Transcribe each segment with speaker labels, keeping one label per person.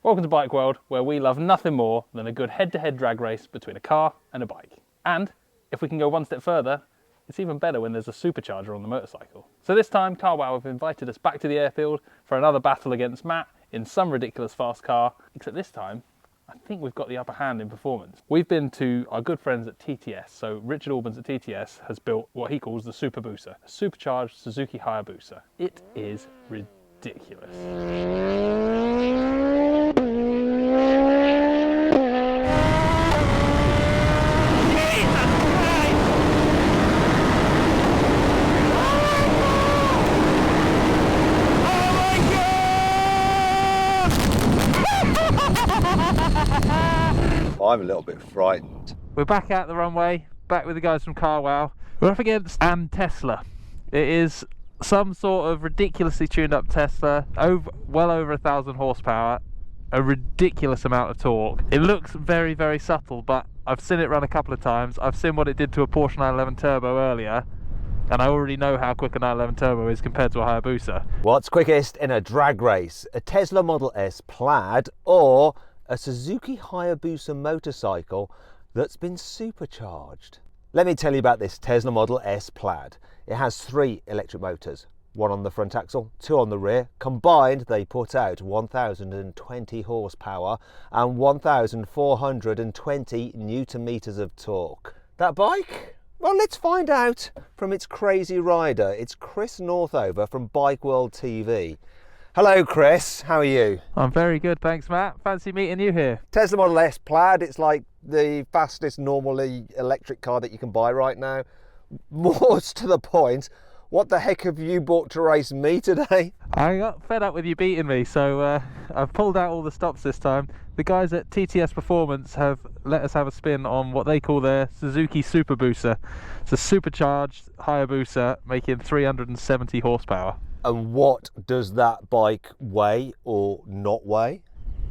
Speaker 1: Welcome to Bike World, where we love nothing more than a good head-to-head drag race between a car and a bike. And if we can go one step further, it's even better when there's a supercharger on the motorcycle. So this time, Carwow have invited us back to the airfield for another battle against Matt in some ridiculous fast car, except this time, I think we've got the upper hand in performance. We've been to our good friends at TTS, so Richard Albans at TTS has built what he calls the Superbusa, a supercharged Suzuki Hayabusa. It is ridiculous.
Speaker 2: I'm a little bit frightened.
Speaker 1: We're back out the runway, back with the guys from Carwow. We're up against Tesla. It is some sort of ridiculously tuned up Tesla, well over 1,000 horsepower, a ridiculous amount of torque. It looks very, very subtle, but I've seen it run a couple of times. I've seen what it did to a Porsche 911 Turbo earlier, and I already know how quick a 911 Turbo is compared to a Hayabusa.
Speaker 2: What's quickest in a drag race? A Tesla Model S PLAID or a Suzuki Hayabusa motorcycle that's been supercharged? Let me tell you about this Tesla Model S PLAID. It has 3 electric motors, 1 on the front axle, 2 on the rear. Combined, they put out 1,020 horsepower and 1,420 newton meters of torque. That bike? Well, let's find out from its crazy rider. It's Chris Northover from Bike World TV. Hello Chris, how are you?
Speaker 1: I'm very good, thanks Matt. Fancy meeting you here.
Speaker 2: Tesla Model S PLAID, it's like the fastest normally electric car that you can buy right now. More to the point, what the heck have you bought to race me today?
Speaker 1: I got fed up with you beating me, so I've pulled out all the stops this time. The guys at TTS Performance have let us have a spin on what they call their Suzuki Superbusa. It's a supercharged Hayabusa making 370 horsepower.
Speaker 2: And what does that bike weigh or not weigh?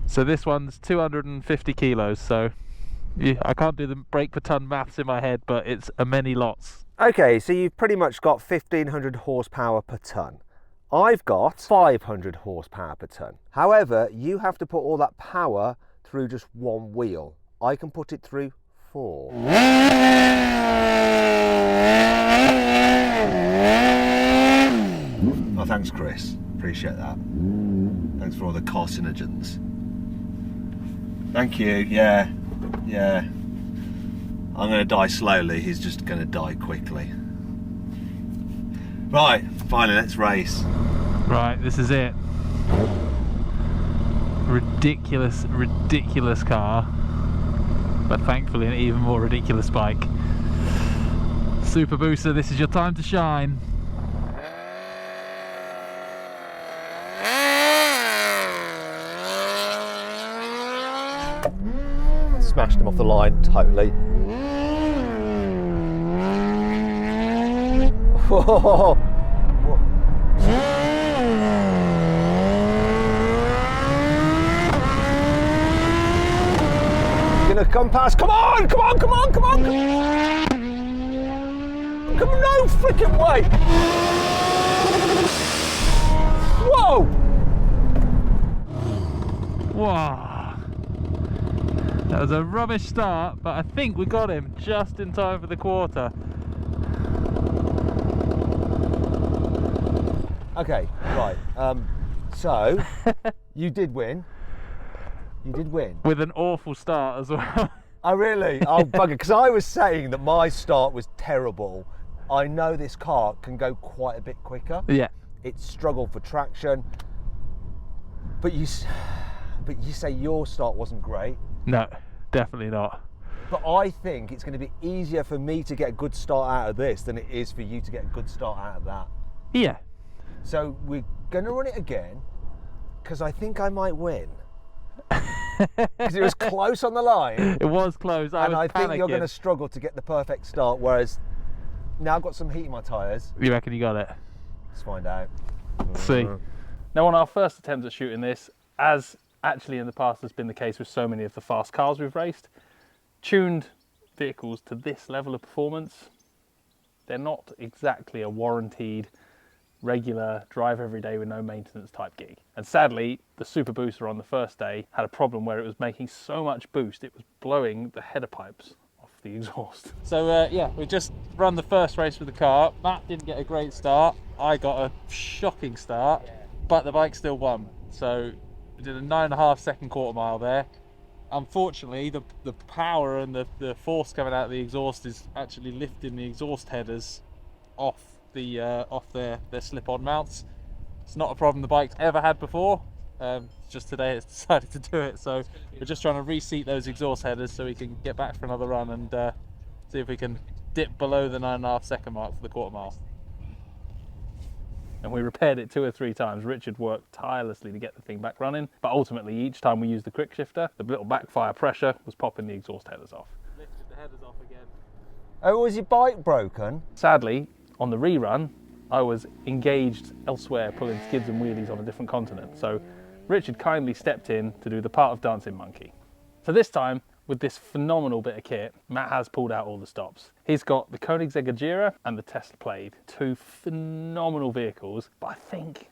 Speaker 1: So this one's 250 kilos, so I can't do the brake per ton maths in my head, but it's a many lots.
Speaker 2: Okay, so you've pretty much got 1,500 horsepower per ton. I've got 500 horsepower per ton. However, you have to put all that power through just 1 wheel. I can put it through 4. Oh, thanks Chris, appreciate that. Thanks for all the carcinogens. Thank you, yeah. I'm going to die slowly, he's just going to die quickly. Right, finally, let's race.
Speaker 1: Right, this is it. Ridiculous, ridiculous car, but thankfully an even more ridiculous bike. Superbusa, this is your time to shine.
Speaker 2: Smashed him off the line, totally. Whoa. Gonna come past, come on! Come on, no freaking way! Whoa!
Speaker 1: Whoa! That was a rubbish start, but I think we got him just in time for the quarter.
Speaker 2: Okay, right. So you did win. You did win.
Speaker 1: With an awful start as well.
Speaker 2: Oh really? Oh bugger, because I was saying that my start was terrible. I know this car can go quite a bit quicker.
Speaker 1: Yeah.
Speaker 2: It struggled for traction. But you say your start wasn't great.
Speaker 1: No, definitely not.
Speaker 2: But I think it's going to be easier for me to get a good start out of this than it is for you to get a good start out of that.
Speaker 1: Yeah.
Speaker 2: So we're going to run it again, because I think I might win. Because it was close on the line.
Speaker 1: It was close. I
Speaker 2: think you're going to struggle to get the perfect start, whereas now I've got some heat in my tyres.
Speaker 1: You reckon you got it?
Speaker 2: Let's find out.
Speaker 1: Let's see. Now, on our first attempt at shooting this, as actually in the past has been the case with so many of the fast cars we've raced, tuned vehicles to this level of performance, they're not exactly a warranted regular drive every day with no maintenance type gig. And sadly, the Superbusa on the first day had a problem where it was making so much boost, it was blowing the header pipes off the exhaust. So yeah, we just run the first race with the car. Matt didn't get a great start. I got a shocking start, but the bike still won. So we did a 9.5 second quarter mile there. Unfortunately, the power and the force coming out of the exhaust is actually lifting the exhaust headers off their slip-on mounts. It's not a problem the bike's ever had before. Just today it's decided to do it. So we're just trying to reseat those exhaust headers so we can get back for another run and see if we can dip below the 9.5 second mark for the quarter mile. And we repaired it 2 or 3 times. Richard worked tirelessly to get the thing back running, but ultimately each time we used the quick shifter, the little backfire pressure was popping the exhaust headers off. Lifted the headers off again.
Speaker 2: Oh, was your bike broken?
Speaker 1: Sadly, on the rerun, I was engaged elsewhere pulling skids and wheelies on a different continent, so Richard kindly stepped in to do the part of Dancing Monkey. So this time, with this phenomenal bit of kit, Matt has pulled out all the stops. He's got the Koenigsegg AGERA and the Tesla PLAID, 2 phenomenal vehicles, but I think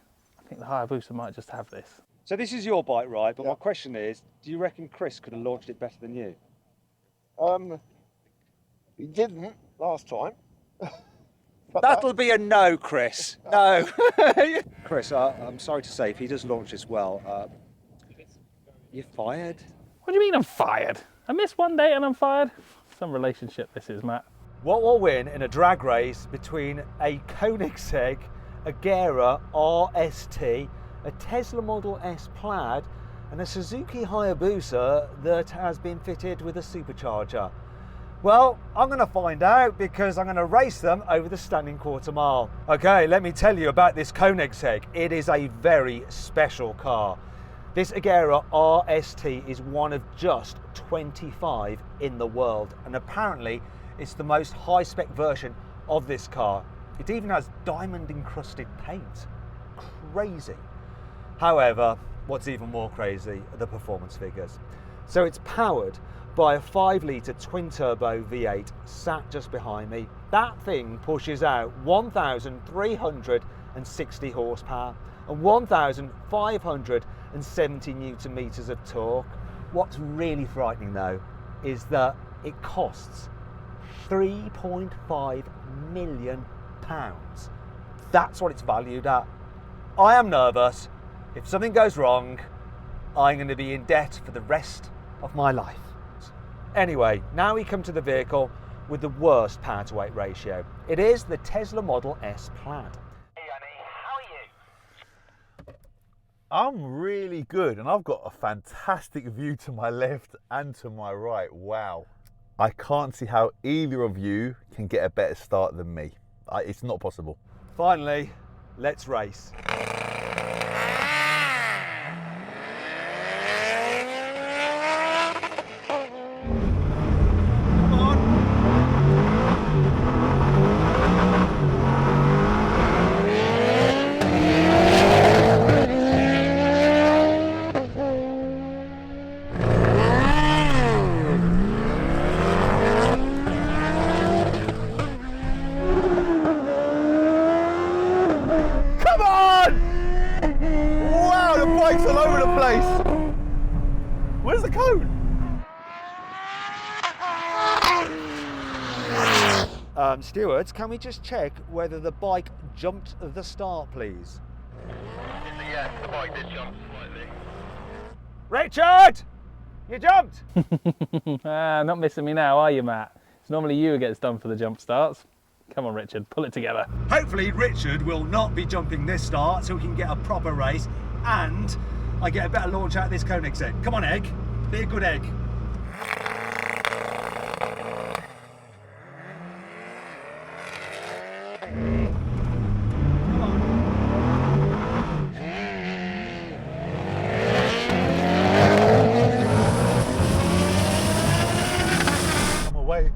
Speaker 1: the Hayabusa might just have this.
Speaker 3: So this is your bike, right? But my question is, do you reckon Chris could have launched it better than you?
Speaker 4: He didn't last time.
Speaker 3: That'll be a no, Chris. No. Chris, I'm sorry to say, if he does launch this well, you're fired.
Speaker 1: What do you mean I'm fired? I missed one day and I'm fired? Some relationship this is, Matt.
Speaker 2: What will win in a drag race between a Koenigsegg AGERA RST, a Tesla Model S PLAID, and a Suzuki Hayabusa that has been fitted with a supercharger? Well, I'm going to find out because I'm going to race them over the standing quarter mile. Okay, let me tell you about this Koenigsegg. It is a very special car. This Agera RST is one of just 25 in the world, and apparently it's the most high-spec version of this car. It even has diamond-encrusted paint. Crazy. However, what's even more crazy are the performance figures. So it's powered by a 5-litre twin-turbo V8 sat just behind me. That thing pushes out 1,360 horsepower and 1,570 newton meters of torque. What's really frightening though is that it costs £3.5 million. That's what it's valued at. I am nervous. If something goes wrong, I'm going to be in debt for the rest of my life. Anyway, now we come to the vehicle with the worst power to weight ratio. It is the Tesla Model S PLAID.
Speaker 5: I'm really good, and I've got a fantastic view to my left and to my right. Wow. I can't see how either of you can get a better start than me. It's not possible.
Speaker 2: Finally, let's race.
Speaker 5: All over the place. Where's the cone?
Speaker 2: Stewards, can we just check whether the bike jumped at the start, please?
Speaker 4: Yes, the bike did jump slightly.
Speaker 2: Richard! You jumped!
Speaker 1: Not missing me now, are you, Matt? It's normally you who gets done for the jump starts. Come on, Richard, pull it together.
Speaker 3: Hopefully Richard will not be jumping this start so we can get a proper race and I get a better launch out of this Koenigsegg. Come on, Egg. Be a good egg. Come on.
Speaker 5: I'm away.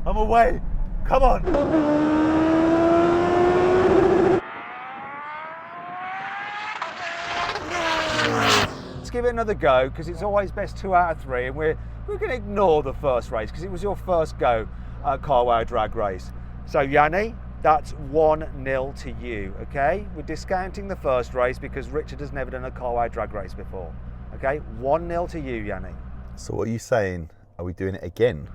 Speaker 5: I'm away. Come on.
Speaker 2: Let's give it another go, because it's always best 2 out of 3, and we're going to ignore the first race because it was your first go at Carwow drag race. So Yanni,
Speaker 3: That's 1-0 to you, okay? We're discounting the first race because Richard has never done a Carwow drag race before, okay? 1-0 to you, Yanni.
Speaker 5: So what are you saying? Are we doing it again?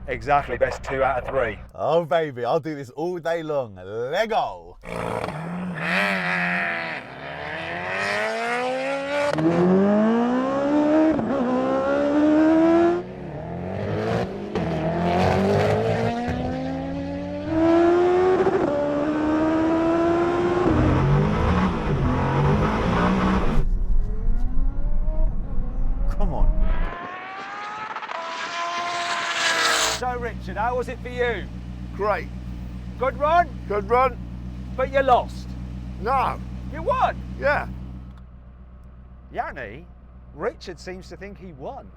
Speaker 3: Exactly, best 2 out of 3.
Speaker 5: Oh baby, I'll do this all day long. Lego! Come on.
Speaker 3: So Richard, how was it for you?
Speaker 4: Great.
Speaker 3: Good run,
Speaker 4: Good run.
Speaker 3: but you lost.
Speaker 4: No.
Speaker 3: You won.
Speaker 4: Yeah.
Speaker 3: Yanni, Richard seems to think he won.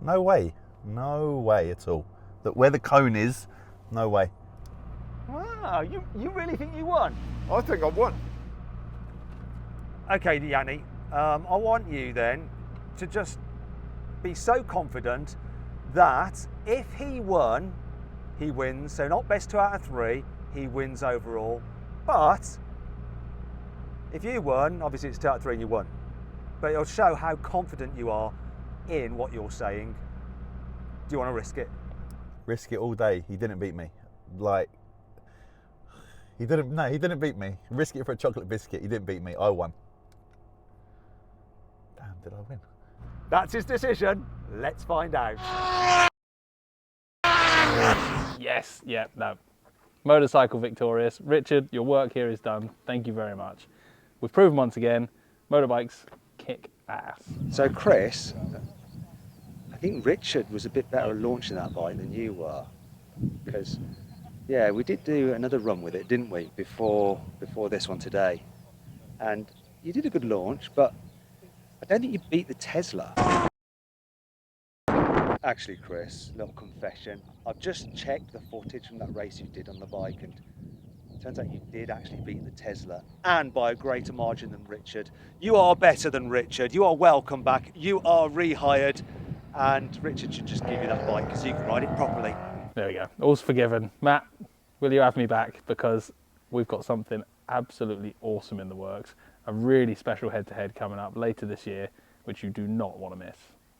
Speaker 5: No way. No way at all. That where the cone is, no way.
Speaker 3: Wow, you really think you won?
Speaker 4: I think I won.
Speaker 3: Okay, Yanni, I want you then to just be so confident that if he won, he wins. So not best 2 out of 3, he wins overall. But if you won, obviously it's 2 out of 3 and you won. But it'll show how confident you are in what you're saying. Do you want to risk it?
Speaker 5: Risk it all day. He didn't beat me. Like, he didn't beat me. Risk it for a chocolate biscuit. He didn't beat me. I won. Damn, did I win?
Speaker 3: That's his decision. Let's find out.
Speaker 1: Yes, yeah, no. Motorcycle victorious. Richard, your work here is done. Thank you very much. We've proven once again, motorbikes kick ass.
Speaker 3: So Chris, I think Richard was a bit better at launching that bike than you were, because yeah, we did do another run with it, didn't we, before this one today, and you did a good launch, but I don't think you beat the Tesla. Actually, Chris, little confession, I've just checked the footage from that race you did on the bike, and it turns out you did actually beat the Tesla, and by a greater margin than Richard. You are better than Richard. You are welcome back. You are rehired, and Richard should just give you that bike because you can ride it properly.
Speaker 1: There we go, all's forgiven. Matt, will you have me back? Because we've got something absolutely awesome in the works. A really special head-to-head coming up later this year, which you do not want to miss.